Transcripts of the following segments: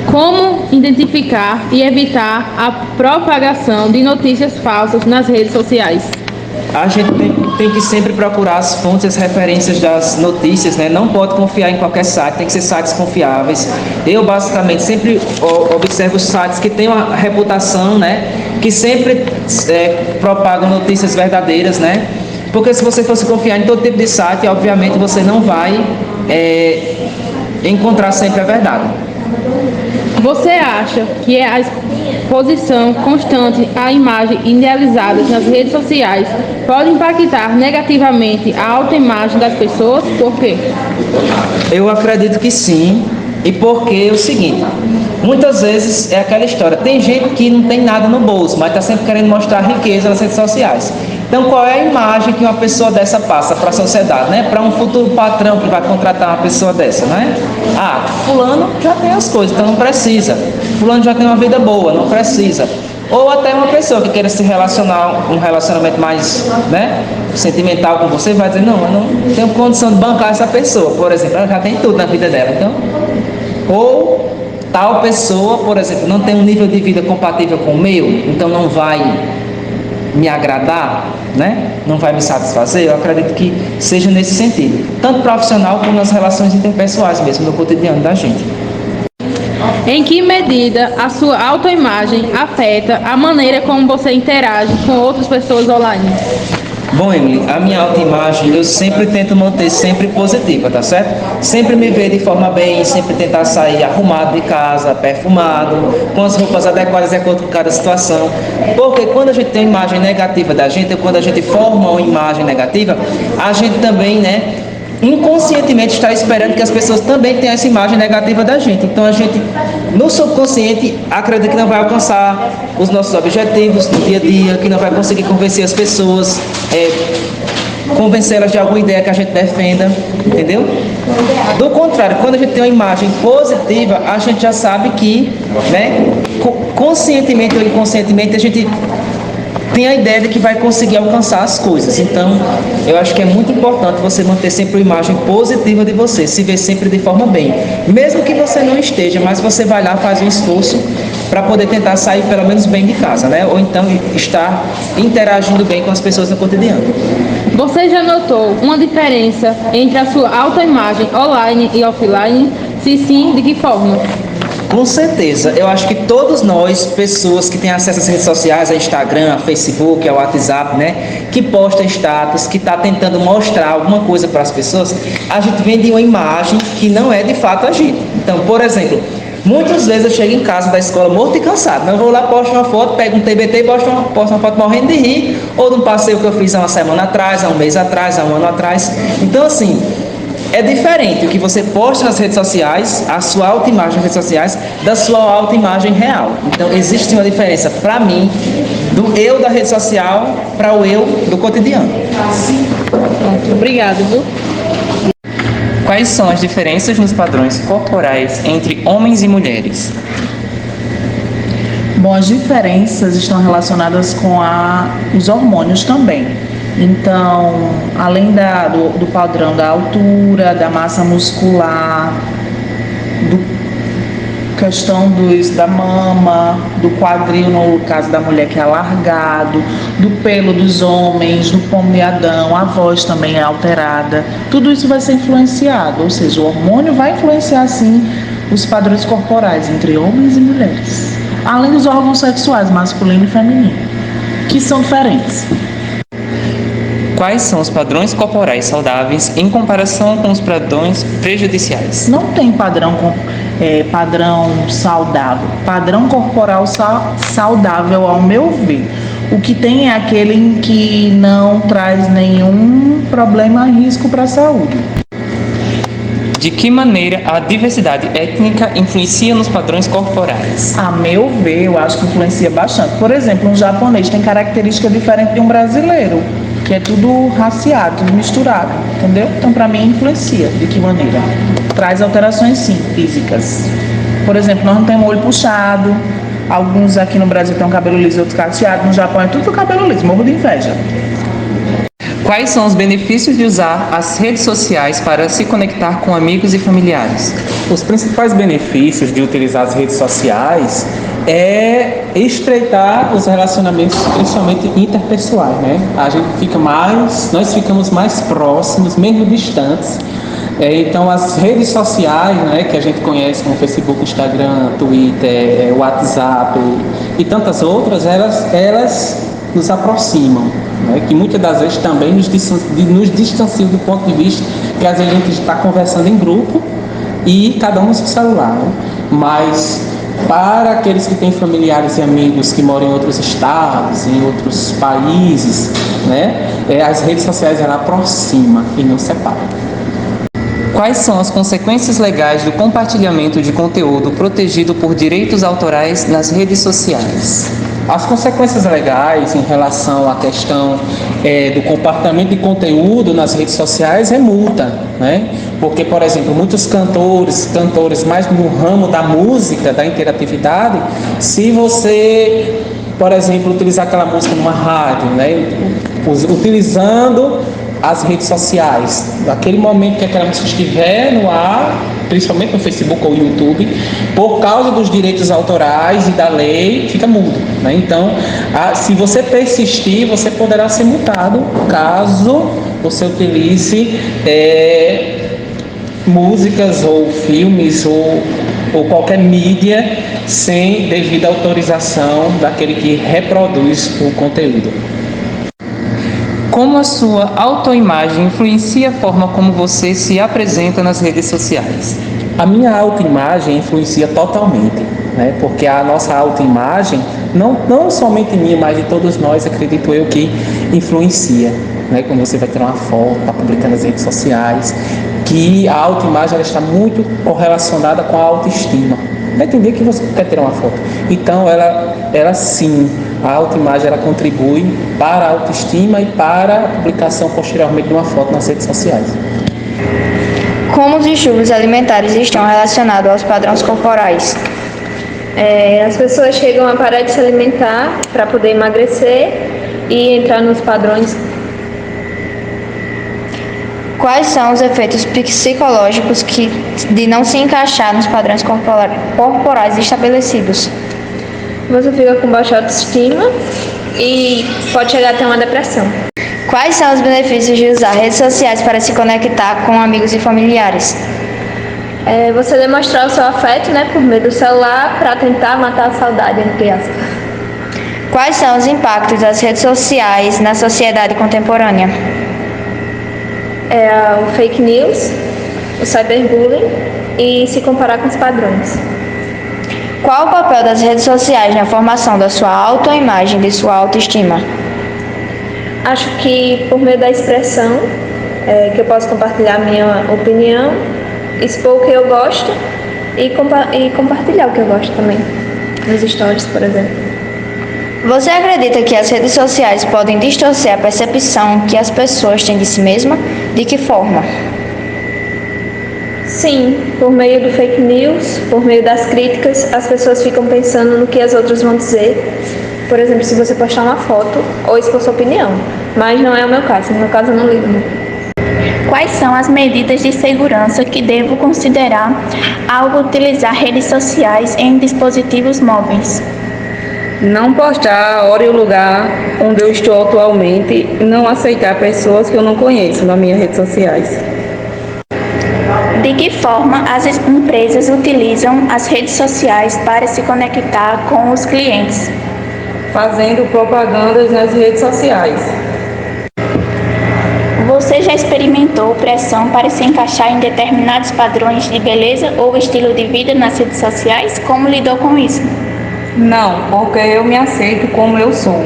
Como identificar e evitar a propagação de notícias falsas nas redes sociais? A gente tem que sempre procurar as fontes, as referências das notícias, né? Não pode confiar em qualquer site, tem que ser sites confiáveis. Eu, basicamente, sempre observo os sites que têm uma reputação, né? Que sempre propagam notícias verdadeiras, né? Porque se você fosse confiar em todo tipo de site, obviamente você não vai encontrar sempre a verdade. Você acha que a exposição constante a imagens idealizadas nas redes sociais pode impactar negativamente a autoimagem das pessoas? Por quê? Eu acredito que sim, e porque é o seguinte, muitas vezes é aquela história, tem gente que não tem nada no bolso, mas está sempre querendo mostrar riqueza nas redes sociais. Então, qual é a imagem que uma pessoa dessa passa para a sociedade, né? Para um futuro patrão que vai contratar uma pessoa dessa, né? Ah, fulano já tem as coisas, então não precisa. Fulano já tem uma vida boa, não precisa. Ou até uma pessoa que queira se relacionar, um relacionamento mais, né, sentimental com você, vai dizer, não, eu não tenho condição de bancar essa pessoa, por exemplo, ela já tem tudo na vida dela, então. Ou tal pessoa, por exemplo, não tem um nível de vida compatível com o meu, então não vai me agradar, né? Não vai me satisfazer. Eu acredito que seja nesse sentido, tanto profissional como nas relações interpessoais mesmo, no cotidiano da gente. Em que medida a sua autoimagem afeta a maneira como você interage com outras pessoas online? Bom, Emily, a minha autoimagem eu sempre tento manter sempre positiva, tá certo? Sempre me ver de forma bem, sempre tentar sair arrumado de casa, perfumado, com as roupas adequadas de acordo com cada situação. Porque quando a gente tem uma imagem negativa da gente, ou quando a gente forma uma imagem negativa, a gente também, né, inconscientemente está esperando que as pessoas também tenham essa imagem negativa da gente. Então a gente, no subconsciente, acredita que não vai alcançar os nossos objetivos no dia a dia, que não vai conseguir convencer as pessoas, convencê-las de alguma ideia que a gente defenda, entendeu? Do contrário, quando a gente tem uma imagem positiva, a gente já sabe que, né, conscientemente ou inconscientemente, a gente tem a ideia de que vai conseguir alcançar as coisas. Então, eu acho que é muito importante você manter sempre uma imagem positiva de você, se ver sempre de forma bem. Mesmo que você não esteja, mas você vai lá, faz um esforço para poder tentar sair pelo menos bem de casa, né? Ou então estar interagindo bem com as pessoas no cotidiano. Você já notou uma diferença entre a sua autoimagem online e offline? Se sim, de que forma? Com certeza, eu acho que todos nós, pessoas que têm acesso às redes sociais, a Instagram, a Facebook, ao WhatsApp, né, que posta status, que está tentando mostrar alguma coisa para as pessoas, a gente vende uma imagem que não é de fato a gente. Então, por exemplo, muitas vezes eu chego em casa da escola morto e cansado, mas eu vou lá, posto uma foto, pego um TBT e posto uma foto morrendo de rir, ou de um passeio que eu fiz há uma semana atrás, há um mês atrás, há um ano atrás. Então, assim, é diferente o que você posta nas redes sociais, a sua autoimagem nas redes sociais, da sua autoimagem real. Então, existe uma diferença para mim, do eu da rede social para o eu do cotidiano. Obrigado, viu? Quais são as diferenças nos padrões corporais entre homens e mulheres? Bom, as diferenças estão relacionadas com os hormônios também. Então, além do padrão da altura, da massa muscular, questão da mama, do quadril, no caso da mulher que é alargado, do pelo dos homens, do pomeadão, a voz também é alterada. Tudo isso vai ser influenciado, ou seja, o hormônio vai influenciar sim os padrões corporais entre homens e mulheres. Além dos órgãos sexuais, masculino e feminino, que são diferentes. Quais são os padrões corporais saudáveis em comparação com os padrões prejudiciais? Não tem padrão saudável. Padrão corporal saudável, ao meu ver. O que tem é aquele em que não traz nenhum problema e risco para a saúde. De que maneira a diversidade étnica influencia nos padrões corporais? A meu ver, eu acho que influencia bastante. Por exemplo, um japonês tem característica diferente de um brasileiro, que é tudo raciado, tudo misturado, entendeu? Então, para mim, influencia. De que maneira? Traz alterações, sim, físicas. Por exemplo, nós não temos olho puxado, alguns aqui no Brasil têm um cabelo liso e outros cacheado, no Japão é tudo com cabelo liso, morro de inveja. Quais são os benefícios de usar as redes sociais para se conectar com amigos e familiares? Os principais benefícios de utilizar as redes sociais é estreitar os relacionamentos, principalmente interpessoais, né? Nós ficamos mais próximos, mesmo distantes. Então, as redes sociais, né, que a gente conhece como Facebook, Instagram, Twitter, WhatsApp e tantas outras, elas nos aproximam, né, que muitas das vezes também nos distanciam do ponto de vista que às vezes a gente está conversando em grupo e cada um no seu celular, né? Mas para aqueles que têm familiares e amigos que moram em outros estados, em outros países, né, as redes sociais elas aproximam e não separam. Quais são as consequências legais do compartilhamento de conteúdo protegido por direitos autorais nas redes sociais? As consequências legais em relação à questão do compartilhamento de conteúdo nas redes sociais é multa, né? Porque, por exemplo, muitos cantores mais no ramo da música, da interatividade, se você, por exemplo, utilizar aquela música numa rádio, né? Utilizando as redes sociais, naquele momento que aquela música estiver no ar, principalmente no Facebook ou YouTube, por causa dos direitos autorais e da lei, fica mudo, né? Então, se você persistir, você poderá ser multado caso você utilize músicas ou filmes ou qualquer mídia sem devida autorização daquele que reproduz o conteúdo. Como a sua autoimagem influencia a forma como você se apresenta nas redes sociais? A minha autoimagem influencia totalmente, né? Porque a nossa autoimagem, não somente minha, mas de todos nós, acredito eu, que influencia, né? Quando você vai ter uma foto, está publicando nas redes sociais, que a autoimagem ela está muito correlacionada com a autoestima. Vai entender que você quer ter uma foto. Então, ela sim, a autoimagem ela contribui para a autoestima e para a publicação posteriormente de uma foto nas redes sociais. Como os distúrbios alimentares estão relacionados aos padrões corporais? As pessoas chegam a parar de se alimentar para poder emagrecer e entrar nos padrões. Quais são os efeitos psicológicos de não se encaixar nos padrões corporais estabelecidos? Você fica com baixa autoestima e pode chegar até uma depressão. Quais são os benefícios de usar redes sociais para se conectar com amigos e familiares? Você demonstrar o seu afeto, né, por meio do celular para tentar matar a saudade entre aspas. Quais são os impactos das redes sociais na sociedade contemporânea? O fake news, o cyberbullying e se comparar com os padrões. Qual o papel das redes sociais na formação da sua autoimagem e de sua autoestima? Acho que por meio da expressão, que eu posso compartilhar a minha opinião, expor o que eu gosto e compartilhar o que eu gosto também, nos stories, por exemplo. Você acredita que as redes sociais podem distorcer a percepção que as pessoas têm de si mesmas? De que forma? Sim, por meio do fake news, por meio das críticas, as pessoas ficam pensando no que as outras vão dizer. Por exemplo, se você postar uma foto ou expor sua opinião. Mas não é o meu caso. No meu caso, eu não ligo. Quais são as medidas de segurança que devo considerar ao utilizar redes sociais em dispositivos móveis? Não postar a hora e o lugar onde eu estou atualmente e não aceitar pessoas que eu não conheço nas minhas redes sociais. De que forma as empresas utilizam as redes sociais para se conectar com os clientes? Fazendo propagandas nas redes sociais. Você já experimentou pressão para se encaixar em determinados padrões de beleza ou estilo de vida nas redes sociais? Como lidou com isso? Não, porque eu me aceito como eu sou.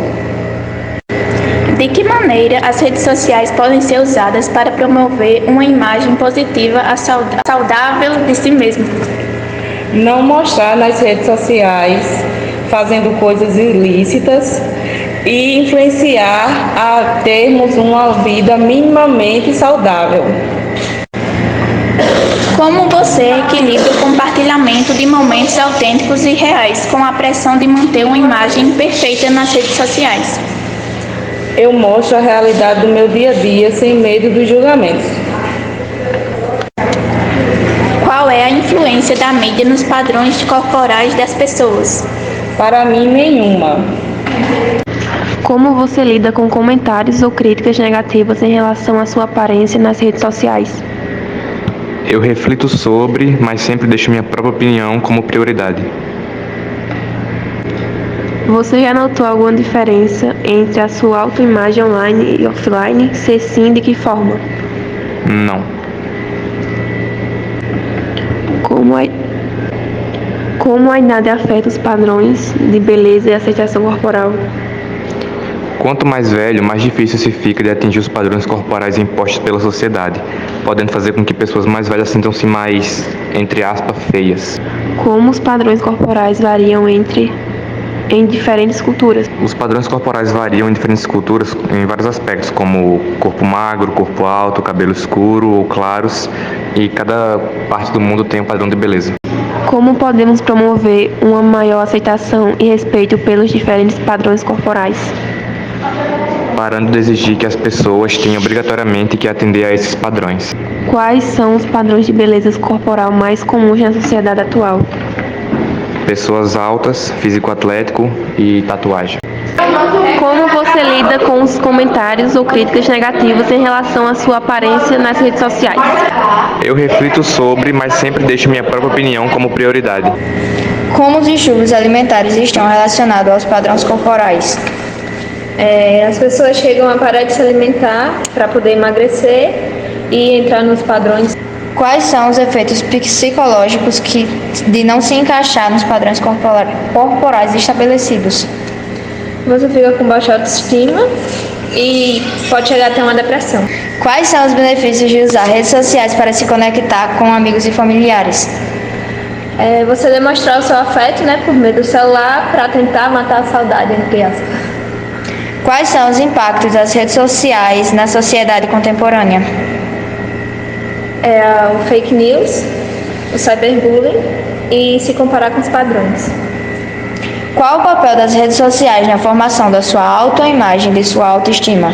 De que maneira as redes sociais podem ser usadas para promover uma imagem positiva saudável de si mesmo? Não mostrar nas redes sociais fazendo coisas ilícitas e influenciar a termos uma vida minimamente saudável. Como você equilibra o compartilhamento de momentos autênticos e reais com a pressão de manter uma imagem perfeita nas redes sociais? Eu mostro a realidade do meu dia a dia sem medo dos julgamentos. Qual é a influência da mídia nos padrões corporais das pessoas? Para mim, nenhuma. Como você lida com comentários ou críticas negativas em relação à sua aparência nas redes sociais? Eu reflito sobre, mas sempre deixo minha própria opinião como prioridade. Você já notou alguma diferença entre a sua autoimagem online e offline? Se sim, de que forma? Não. Como a idade afeta os padrões de beleza e aceitação corporal? Quanto mais velho, mais difícil se fica de atingir os padrões corporais impostos pela sociedade, podendo fazer com que pessoas mais velhas sintam-se mais, entre aspas, feias. Como os padrões corporais variam em diferentes culturas? Os padrões corporais variam em diferentes culturas em vários aspectos, como corpo magro, corpo alto, cabelo escuro ou claros, e cada parte do mundo tem um padrão de beleza. Como podemos promover uma maior aceitação e respeito pelos diferentes padrões corporais? Parando de exigir que as pessoas tenham obrigatoriamente que atender a esses padrões. Quais são os padrões de beleza corporal mais comuns na sociedade atual? Pessoas altas, físico atlético e tatuagem. Como você lida com os comentários ou críticas negativas em relação à sua aparência nas redes sociais? Eu reflito sobre, mas sempre deixo minha própria opinião como prioridade. Como os distúrbios alimentares estão relacionados aos padrões corporais? As pessoas chegam a parar de se alimentar para poder emagrecer e entrar nos padrões. Quais são os efeitos psicológicos de não se encaixar nos padrões corporais estabelecidos? Você fica com baixa autoestima e pode chegar até uma depressão. Quais são os benefícios de usar redes sociais para se conectar com amigos e familiares? Você demonstrar o seu afeto, por meio do celular para tentar matar a saudade, entre aspas. Quais são os impactos das redes sociais na sociedade contemporânea? O fake news, o cyberbullying e se comparar com os padrões. Qual o papel das redes sociais na formação da sua autoimagem e de sua autoestima?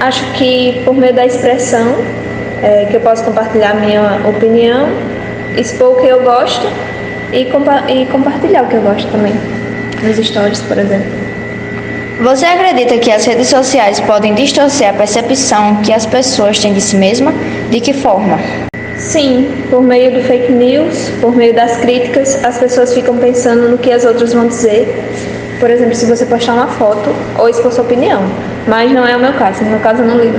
Acho que por meio da expressão, que eu posso compartilhar minha opinião, expor o que eu gosto e compartilhar o que eu gosto também, nos stories, por exemplo. Você acredita que as redes sociais podem distorcer a percepção que as pessoas têm de si mesmas? De que forma? Sim, por meio do fake news, por meio das críticas, as pessoas ficam pensando no que as outras vão dizer. Por exemplo, se você postar uma foto ou expor sua opinião. Mas não é o meu caso. No meu caso, eu não ligo.